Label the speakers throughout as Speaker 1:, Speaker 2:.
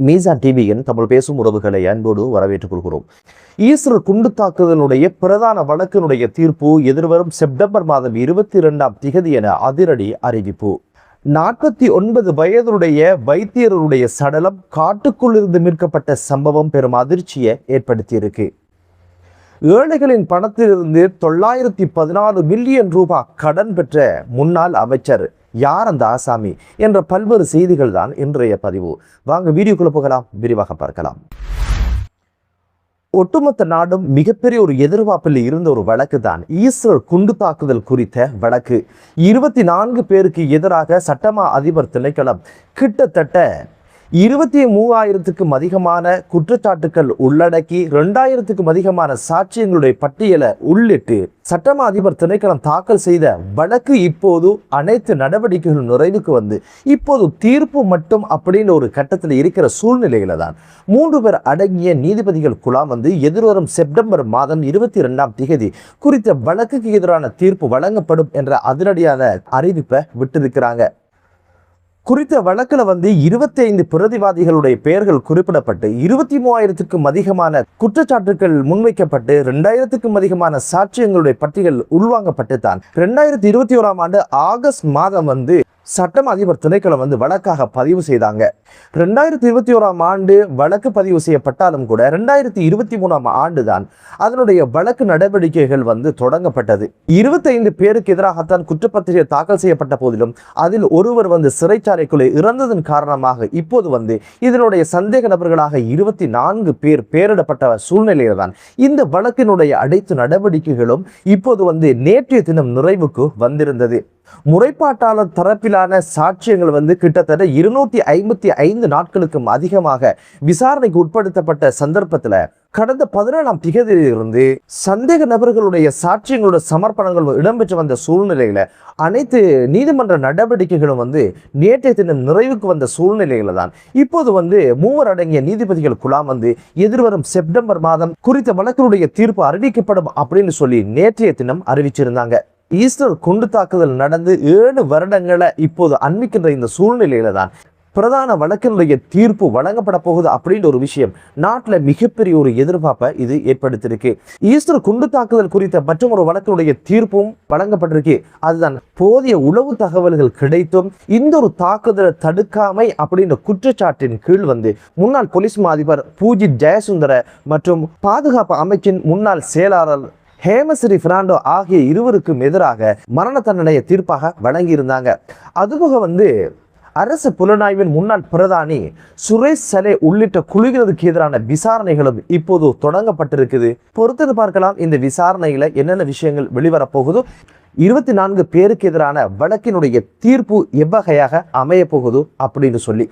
Speaker 1: மீசான் டிவியின் தமிழ் பேசும் உறவுகளை அன்போடு வரவேற்றுக் கொள்கிறோம். ஈஸ்டர் குண்டு தாக்குதலுடைய பிரதான வழக்கினுடைய தீர்ப்பு எதிர்வரும் செப்டம்பர் மாதம் 22 என அதிரடி அறிவிப்பு. 49 வயதுடைய வைத்தியருடைய சடலம் காட்டுக்குள் இருந்து மீட்கப்பட்ட சம்பவம் பெரும் அதிர்ச்சியை ஏற்படுத்தியிருக்கு. ஏழைகளின் பணத்திலிருந்து 914 மில்லியன் ரூபாய் கடன் பெற்ற முன்னாள் அமைச்சர் யார் அந்த ஆசாமி என்ற பல்வேறு செய்திகள் தான் இன்றைய பதிவு. வாங்க வீடியோக்குள்ள போகலாம், விரிவாக பார்க்கலாம். ஒட்டுமொத்த நாடும் மிகப்பெரிய ஒரு எதிர்பார்ப்பில் இருந்த ஒரு வழக்கு தான் ஈஸ்டர் குண்டு தாக்குதல் குறித்த வழக்கு. 24 பேருக்கு எதிராக சட்டமா அதிபர் திணைக்களம் கிட்டத்தட்ட 23,000க்கும் அதிகமான குற்றச்சாட்டுக்கள் உள்ளடக்கி 2,000க்கும் அதிகமான சாட்சியங்களுடைய பட்டியலை உள்ளிட்டு சட்டமா அதிபர் திணைக்களம் தாக்கல் செய்த வழக்கு இப்போது அனைத்து நடவடிக்கைகளும் நிறைவுக்கு வந்து இப்போது தீர்ப்பு மட்டும் அப்படின்னு ஒரு கட்டத்தில் இருக்கிற சூழ்நிலையில தான் 3 பேர் அடங்கிய நீதிபதிகள் குழாம் வந்து எதிர்வரும் செப்டம்பர் மாதம் 22 குறித்த வழக்குக்கு எதிரான தீர்ப்பு வழங்கப்படும் என்ற அதிரடியான அறிவிப்பை விட்டிருக்கிறாங்க. குறித்த வழக்கில் வந்து 25 பிரதிவாதிகளுடைய பெயர்கள் குறிப்பிடப்பட்டு 23,000க்கும் அதிகமான குற்றச்சாட்டுகள் முன்வைக்கப்பட்டு 2,000க்கும் அதிகமான சாட்சியங்களுடைய பட்டியல் உள்வாங்கப்பட்டு தான் 2021 ஆண்டு ஆகஸ்ட் மாதம் வந்து சட்டம் அதிபர் திணைக்களம் வந்து வழக்காக பதிவு செய்தாங்க. 2021 ஆண்டு வழக்கு பதிவு செய்யப்பட்டாலும் கூட 2023 ஆண்டு தான் அதனுடைய வழக்கு நடவடிக்கைகள் வந்து தொடங்கப்பட்டது. 25 பேருக்கு எதிராகத்தான் குற்றப்பத்திரிகை தாக்கல் செய்யப்பட்ட போதிலும் அதில் ஒருவர் வந்து சிறைச்சாலைக்குள்ளே இறந்ததன் காரணமாக இப்போது வந்து இதனுடைய சந்தேக நபர்களாக 24 பேர் பெயரிடப்பட்ட சூழ்நிலையில தான் இந்த வழக்கினுடைய அனைத்து நடவடிக்கைகளும் இப்போது வந்து நேற்றைய தினம் நிறைவுக்கு வந்திருந்தது. முறைப்பாட்டாளர் தரப்பிலான சாட்சியங்கள் வந்து கிட்டத்தட்ட 255 நாட்களுக்கும் அதிகமாக விசாரணைக்கு உட்படுத்தப்பட்ட சந்தர்ப்பத்தில் கடந்த 17ஆம் தேதியிலிருந்து சந்தேக நபர்களுடைய சாட்சியங்களோட சமர்ப்பணங்கள் இடம்பெற்று வந்த சூழ்நிலையில அனைத்து நீதிமன்ற நடவடிக்கைகளும் வந்து நேற்றைய தினம் நிறைவுக்கு வந்த சூழ்நிலையில தான் இப்போது வந்து 3 அடங்கிய நீதிபதிகள் குழாம் வந்து எதிர்வரும் செப்டம்பர் மாதம் குறித்த வழக்கினுடைய தீர்ப்பு அறிவிக்கப்படும் அப்படின்னு சொல்லி நேற்றைய தினம் அறிவிச்சிருந்தாங்க. ஈஸ்டர் குண்டு தாக்குதல் நடந்து 7 வருடங்களை இப்போது அண்மிக்கின்ற இந்த சூழ்நிலையில தான் பிரதான வழக்கினுடைய தீர்ப்பு வழங்கப்பட போகுது அப்படின்ற ஒரு விஷயம் நாட்டில் மிகப்பெரிய ஒரு எதிர்பார்ப்பை இது ஏற்படுத்தியிருக்கு. ஈஸ்டர் குண்டு தாக்குதல் குறித்த மற்றும் ஒரு வழக்கினுடைய தீர்ப்பும் வழங்கப்பட்டிருக்கு. அதுதான் போதிய உளவு தகவல்கள் கிடைத்தும் இந்த ஒரு தாக்குதலை தடுக்காமை அப்படின்ற குற்றச்சாட்டின் கீழ் வந்து முன்னாள் போலீஸ் அதிபர் பூஜித் ஜெயசுந்தர மற்றும் பாதுகாப்பு அமைச்சின் முன்னாள் செயலாளர் ஹேமஸ்ரீ பெர்னாண்டோ ஆகிய இருவருக்கும் எதிராக மரண தண்டனையை தீர்ப்பாக வழங்கியிருந்தாங்க. அதுபோக வந்து அரசு புலனாய்வின் முன்னாள் பிரதானி சுரேஷ் சலே உள்ளிட்ட குழுவினருக்கு எதிரான விசாரணைகளும் இப்போது தொடங்கப்பட்டிருக்குது. பொறுத்து பார்க்கலாம் இந்த விசாரணையில என்னென்ன விஷயங்கள் வெளிவரப்போகுதோ, 24 பேருக்கு எதிரான வழக்கினுடைய தீர்ப்பு எவ்வகையாக அமைய போகுது அப்படின்னு சொல்லி.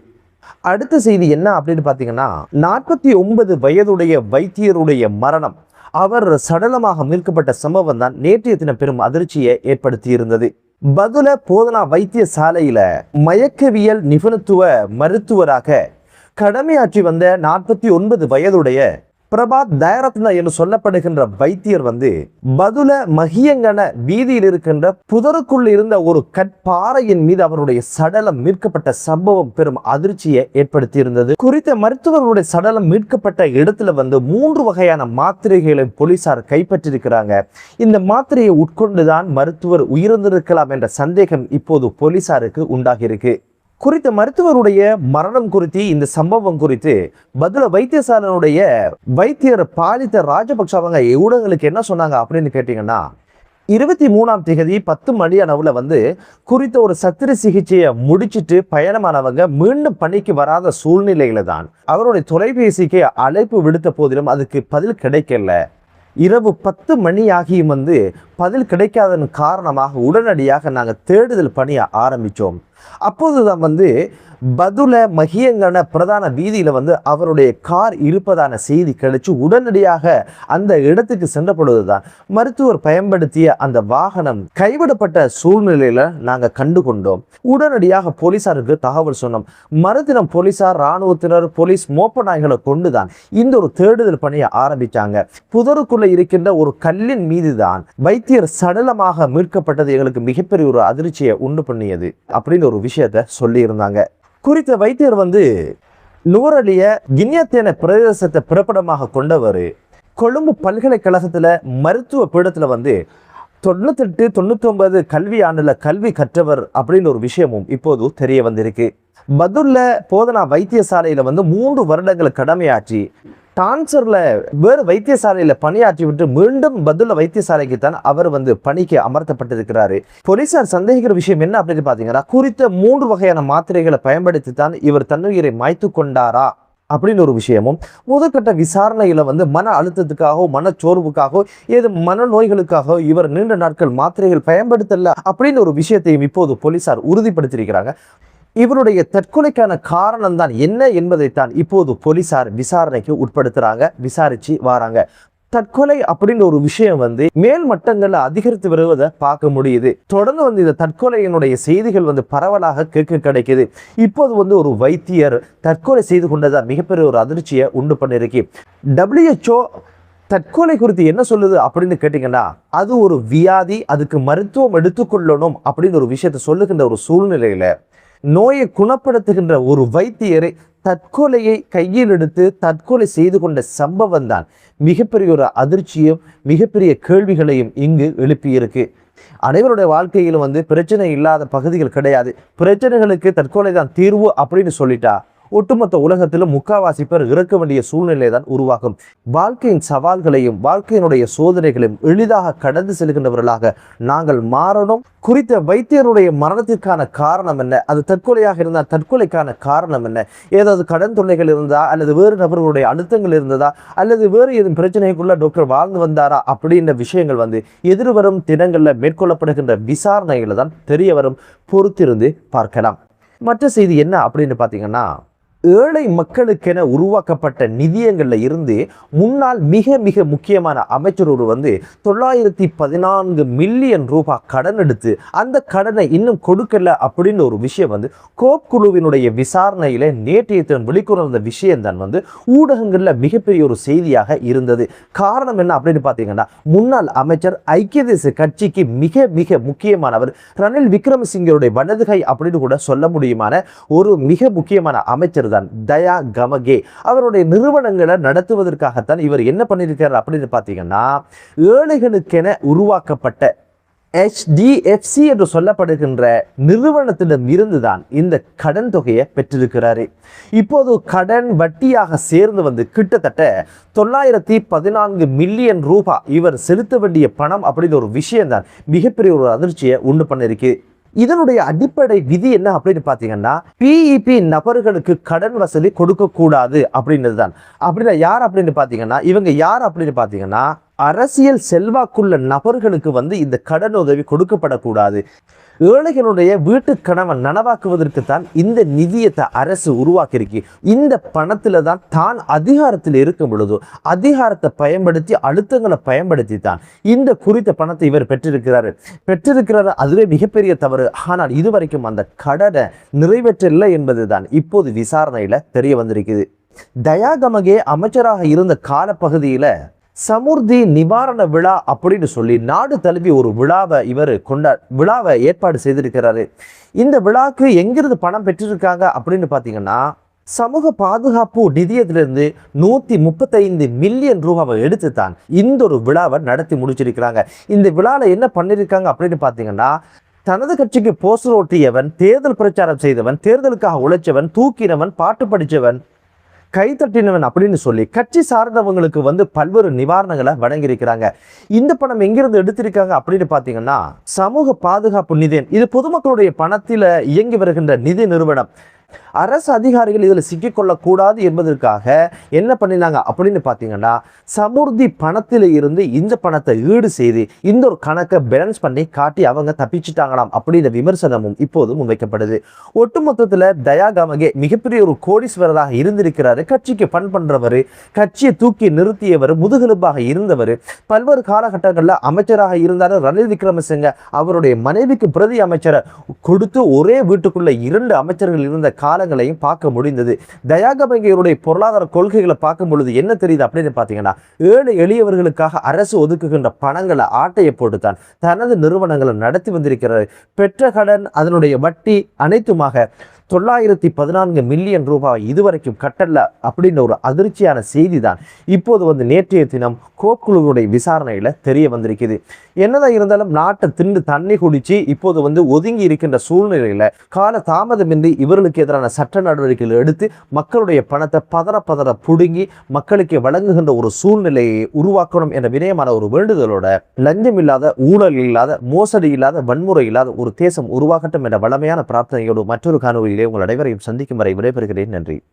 Speaker 1: அடுத்த செய்தி என்ன அப்படின்னு பார்த்தீங்கன்னா, 49 வயதுடைய வைத்தியருடைய மரணம், அவர் சடலமாக மீட்கப்பட்ட சம்பவம் தான் நேற்றைய தினம் பெரும் அதிர்ச்சியை ஏற்படுத்தி இருந்தது. பதுல போதனா வைத்தியசாலையில மயக்கவியல் நிபுணத்துவ மருத்துவராக கடமையாற்றி வந்த 49 வயதுடைய பிரபாத் தயரத்ன என்று சொல்லப்படுகின்ற வைத்தியர் வந்து பதுல மகியங்கன வீதியில் இருக்கின்ற புதருக்குள் இருந்த ஒரு கற்பாறையின் மீது அவருடைய சடலம் மீட்கப்பட்ட சம்பவம் பெரும் அதிர்ச்சியை ஏற்படுத்தி இருந்தது. குறித்த மருத்துவர்களுடைய சடலம் மீட்கப்பட்ட இடத்துல வந்து 3 வகையான மாத்திரைகளை போலீசார் கைப்பற்றிருக்கிறாங்க. இந்த மாத்திரையை உட்கொண்டுதான் மருத்துவர் உயிரிழந்திருக்கலாம் என்ற சந்தேகம் இப்போது போலீசாருக்கு உண்டாகியிருக்கு. குறித்த மருத்துவருடைய மரணம் குறித்து இந்த சம்பவம் குறித்து பதுல வைத்தியசாலையுடைய வைத்தியர் பாலித்த ராஜபக்ஷ அவங்க ஊடகங்களுக்கு என்ன சொன்னாங்க அப்படின்னு கேட்டீங்கன்னா, 23ஆம் தேதி 10 மணி அளவுல வந்து குறித்த ஒரு சத்திர சிகிச்சையை முடிச்சுட்டு பயணமானவங்க மீண்டும் பணிக்கு வராத சூழ்நிலையில தான் அவருடைய தொலைபேசிக்கு அழைப்பு விடுத்த போதிலும் அதுக்கு பதில் கிடைக்கல. இரவு 10 மணி ஆகியும் வந்து பதில் கிடைக்காதன் காரணமாக உடனடியாக நாங்கள் தேடுதல் பணியை ஆரம்பித்தோம். அப்போதுதான் வந்து பதுல மகியங்கன பிரதான வீதியில வந்து அவருடைய கார் இருப்பதான செய்தி கிடைச்சு உடனடியாக அந்த இடத்துக்கு சென்ற பொழுதுதான் மருத்துவர் பயன்படுத்திய அந்த வாகனம் கைவிடப்பட்ட சூழ்நிலையில நாங்க கண்டு கொண்டோம். உடனடியாக போலீசாருக்கு தகவல் சொன்னோம். மறுதினம் போலீசார், இராணுவத்தினர், போலீஸ் மோப்ப நாய்களை கொண்டுதான் இந்த ஒரு தேடுதல் பணியை ஆரம்பிச்சாங்க. புதருக்குள்ள இருக்கின்ற ஒரு கல்லின் மீதுதான் வைத்தியர் சடலமாக மீட்கப்பட்டது எங்களுக்கு மிகப்பெரிய ஒரு அதிர்ச்சியை உண்டு பண்ணியது அப்படின்னு ஒரு விஷயத்த சொல்லி இருந்தாங்க. குறித்த வைத்தியர் வந்து நுவரலிய கிண்ணியத்தேன பிரதேசத்தை பிறப்பிடமாக கொண்டவர். கொழும்பு பல்கலைக்கழகத்துல மருத்துவ பீடத்துல வந்து 98-99 கல்வி ஆண்டுல கல்வி கற்றவர் அப்படின்னு ஒரு விஷயமும் இப்போது தெரிய வந்திருக்கு. பதுல்ல போதனா வைத்தியசாலையில வந்து 3 வருடங்கள் கடமையாற்றி டான்சர்ல வேறு வைத்தியசாலையில பணியாற்றி விட்டு மீண்டும் பதுல்ல வைத்தியசாலைக்கு தான் அவர் வந்து பணிக்கு அமர்த்தப்பட்டிருக்கிறாரு. போலீசார் சந்தேகிக்கிற விஷயம் என்ன அப்படின்னு பாத்தீங்கன்னா, குறித்த 3 வகையான மாத்திரைகளை பயன்படுத்தி தான் இவர் தன்னுயிரை மாய்த்து கொண்டாரா அப்படின்னு ஒரு விஷயமும், முதற்கட்ட விசாரணையில வந்து மன அழுத்தத்துக்காகவோ மனச்சோர்வுக்காகவோ ஏது மனநோய்களுக்காகவோ இவர் நீண்ட நாட்கள் மாத்திரைகள் பயன்படுத்தல அப்படின்னு ஒரு விஷயத்தையும் இப்போது போலீசார் உறுதிப்படுத்தியிருக்கிறாங்க. இவருடைய தற்கொலைக்கான காரணம் தான் என்ன என்பதைத்தான் இப்போது போலீசார் விசாரணைக்கு உட்படுத்துறாங்க, விசாரிச்சு வராங்க. தற்கொலை அப்படின்னு ஒரு விஷயம் வந்து மேல் மட்டங்கள்ல அதிகரித்து வருவதை பார்க்க முடியுது. தொடர்ந்து வந்து இந்த தற்கொலையினுடைய செய்திகள் வந்து பரவலாக கேட்க கிடைக்குது. இப்போது வந்து ஒரு வைத்தியர் தற்கொலை செய்து கொண்டதா மிகப்பெரிய ஒரு அதிர்ச்சியை உண்டு பண்ணிருக்கு. WHO தற்கொலை குறித்து என்ன சொல்லுது அப்படின்னு கேட்டீங்கன்னா, அது ஒரு வியாதி, அதுக்கு மருத்துவம் எடுத்துக்கொள்ளணும் அப்படின்னு ஒரு விஷயத்தை சொல்லுகின்ற ஒரு சூழ்நிலையில நோயை குணப்படுத்துகின்ற ஒரு வைத்தியரை தற்கொலையை கையில் எடுத்து தற்கொலை செய்து கொண்ட சம்பவம் தான் மிகப்பெரிய ஒரு அதிர்ச்சியும் மிகப்பெரிய கேள்விகளையும் இங்கு எழுப்பியிருக்கு. அனைவருடைய வாழ்க்கையிலும் வந்து பிரச்சனை இல்லாத பகுதிகள் கிடையாது. பிரச்சனைகளுக்கு தற்கொலை தான் தீர்வு அப்படின்னு சொல்லிட்டா ஒட்டுமொத்த உலகத்திலும் முக்காவாசி பேர் இறக்க வேண்டிய சூழ்நிலை தான் உருவாகும். வாழ்க்கையின் சவால்களையும் வாழ்க்கையினுடைய சோதனைகளையும் எளிதாக கடந்து செல்கின்றவர்களாக நாங்கள் மாறணும். குறித்த வைத்தியருடைய மரணத்திற்கான காரணம் என்ன, அது தற்கொலையாக இருந்தால் தற்கொலைக்கான காரணம் என்ன, ஏதாவது கடன் தொல்லைகள் இருந்தா அல்லது வேறு நபர்களுடைய அழுத்தங்கள் இருந்ததா அல்லது வேறு எதுவும் பிரச்சனைக்குள்ள டாக்டர் வாழ்ந்து வந்தாரா அப்படின்ற விஷயங்கள் வந்து எதிர்வரும் தினங்கள்ல மேற்கொள்ளப்படுகின்ற விசாரணைகளை தான் தெரிய வரும். பொறுத்திருந்து பார்க்கலாம். மற்ற செய்தி என்ன அப்படின்னு பார்த்தீங்கன்னா, ஏழை மக்களுக்கென உருவாக்கப்பட்ட நிதியங்கள்ல இருந்து முன்னாள் மிக மிக முக்கியமான அமைச்சர் ஒரு வந்து 914 மில்லியன் ரூபாய் கடன் எடுத்து அந்த கடனை இன்னும் கொடுக்கல அப்படின்னு ஒரு விஷயம் வந்து கோப் குழுவினுடைய விசாரணையில நேற்றைய தினம் வெளிக்கொணர்ந்த விஷயம் தான் வந்து ஊடகங்கள்ல மிகப்பெரிய ஒரு செய்தியாக இருந்தது. காரணம் என்ன அப்படின்னு பார்த்தீங்கன்னா, முன்னாள் அமைச்சர் ஐக்கிய தேசிய கட்சிக்கு மிக மிக முக்கியமானவர், ரணில் விக்ரமசிங்கருடைய வலதுகை அப்படின்னு கூட சொல்ல முடியுமான ஒரு மிக முக்கியமான அமைச்சர் தான் தயா கமகே. அவருடைய நிறுவனங்களை நடத்துவதற்காகத்தான் இவர் என்ன பண்ணியிருக்கிறார் அப்படின்னு பார்த்தீங்கன்னா, ஏழைகளுக்கென உருவாக்கப்பட்ட HDFC என்று சொல்லப்படுகின்ற நிறுவனத்திடம் இருந்துதான் இந்த கடன் தொகையை பெற்றிருக்கிறாரு. இப்போது கடன் வட்டியாக சேர்ந்து வந்து கிட்டத்தட்ட 914 மில்லியன் ரூபாய் இவர் செலுத்த வேண்டிய பணம் அப்படின்னு ஒரு விஷயம் தான் மிகப்பெரிய ஒரு அதிர்ச்சியை உண்டு பண்ணிருக்கு. இதனுடைய அடிப்படை விதி என்ன அப்படின்னு பார்த்தீங்கன்னா, PEP நபர்களுக்கு கடன் வசூலி கொடுக்க கூடாது அப்படின்றது தான். அப்படின்னா யார் அப்படின்னு பார்த்தீங்கன்னா, இவங்க யார் அப்படின்னு பார்த்தீங்கன்னா, அரசியல் செல்வாக்குள்ள நபர்களுக்கு வந்து இந்த கடன் உதவி கொடுக்கப்படக்கூடாது. ஏழைகளுடைய வீட்டு கனவை நனவாக்குவதற்கு தான் இந்த நிதியத்தை அரசு உருவாக்கியிருக்கு. இந்த பணத்துல தான் தான் அதிகாரத்தில் இருக்கும் பொழுது அதிகாரத்தை பயன்படுத்தி அழுத்தங்களை பயன்படுத்தி தான் இந்த குறித்த பணத்தை இவர் பெற்றிருக்கிறார். அதுவே மிகப்பெரிய தவறு. ஆனால் இதுவரைக்கும் அந்த கடனை நிறைவேற்றவில்லை என்பதுதான் இப்போது விசாரணையில தெரிய வந்திருக்குது. தயா கமகே அமைச்சராக இருந்த காலப்பகுதியில சமுர்தி நிவாரண விழா அப்படின்னு சொல்லி நாடு தழுவி ஒரு விழாவை ஏற்பாடு செய்திருக்கிறாரு. இந்த விழாக்கு எங்கிருந்து பணம் பெற்றிருக்காங்க அப்படின்னு பார்த்தீங்கன்னா, சமூக பாதுகாப்பு நிதியத்திலிருந்து 135 மில்லியன் ரூபாவை எடுத்து தான் இந்த ஒரு விழாவை நடத்தி முடிச்சிருக்கிறாங்க. இந்த விழாவில் என்ன பண்ணியிருக்காங்க அப்படின்னு பார்த்தீங்கன்னா, தனது கட்சிக்கு போஸ்டர் ஓட்டியவன், தேர்தல் பிரச்சாரம் செய்தவன், தேர்தலுக்காக உழைச்சவன், தூக்கினவன், பாட்டு படித்தவன், கைத்தட்டினவன் அப்படின்னு சொல்லி கட்சி சார்ந்தவங்களுக்கு வந்து பல்வேறு நிவாரணங்களை வழங்கியிருக்கிறாங்க. இந்த பணம் எங்கிருந்து எடுத்திருக்காங்க அப்படின்னு பார்த்தீங்கன்னா, சமூக பாதுகாப்பு நிதியம், இது பொதுமக்களுடைய பணத்தில் இயங்கி வருகின்ற நிதி நிறுவனம். அரசு அதிகாரிகள் இதில் சிக்கிக்கொள்ளக்கூடாது என்பதற்காக என்ன பண்ணினாங்க அப்படின்னு பார்த்தீங்கன்னா, சமுர்தி பணத்தில் இருந்து இந்த பணத்தை ஈடு செய்து இந்த ஒரு கணக்கை பேலன்ஸ் பண்ணி காட்டி அவங்க தப்பிச்சுட்டாங்களாம் அப்படின்ற விமர்சனமும் இப்போது முன்வைக்கப்படுது. ஒட்டுமொத்தத்தில் தயா கமகே மிகப்பெரிய ஒரு கோடீஸ்வரராக இருந்திருக்கிறாரு. கட்சிக்கு பண் பண்றவர், கட்சியை தூக்கி நிறுத்தியவர், முதுகெலும்பாக இருந்தவர், பல்வேறு காலகட்டங்களில் அமைச்சராக இருந்தார். ரணில் விக்ரமசிங்க அவருடைய மனைவிக்கு பிரதி அமைச்சரை கொடுத்து ஒரே வீட்டுக்குள்ள 2 அமைச்சர்கள் இருந்த காலங்களையும் பார்க்க முடிந்தது. தயா கமகேயுடைய பொருளாதார கொள்கைகளை பார்க்கும் பொழுது என்ன தெரியுது அப்படின்னு பார்த்தீங்கன்னா, ஏழை எளியவர்களுக்காக அரசு ஒதுக்குகின்ற பணங்களை ஆட்டையை போட்டுத்தான் தனது நிறுவனங்களை நடத்தி வந்திருக்கிறார். பெற்ற கடன், அதனுடைய வட்டி அனைத்துமாக 914 மில்லியன் ரூபாய் இதுவரைக்கும் கட்டல அப்படின்ற ஒரு அதிர்ச்சியான செய்தி தான் இப்போது நேற்றைய தினம் கோக்குழுவுடைய விசாரணையில தெரிய வந்திருக்குது. என்னதான் இருந்தாலும் நாட்டை திண்டு தண்ணி குடிச்சு இப்போது ஒதுங்கி இருக்கின்ற சூழ்நிலையில கால தாமதமின்றி இவர்களுக்கு எதிரான சட்ட நடவடிக்கைகள் எடுத்து மக்களுடைய பணத்தை பதற புடுங்கி மக்களுக்கு வழங்குகின்ற ஒரு சூழ்நிலையை உருவாக்கணும் என்ற வினயமான ஒரு வேண்டுதலோட லஞ்சம் இல்லாத, ஊழல் இல்லாத, மோசடி இல்லாத, வன்முறை இல்லாத ஒரு தேசம் உருவாகட்டும் என்ற வளமையான பிரார்த்தனையோடு மற்றொரு காணொலியிலே உங்கள் அனைவரையும் சந்திக்கும் வரை விடைபெறுகிறேன். நன்றி.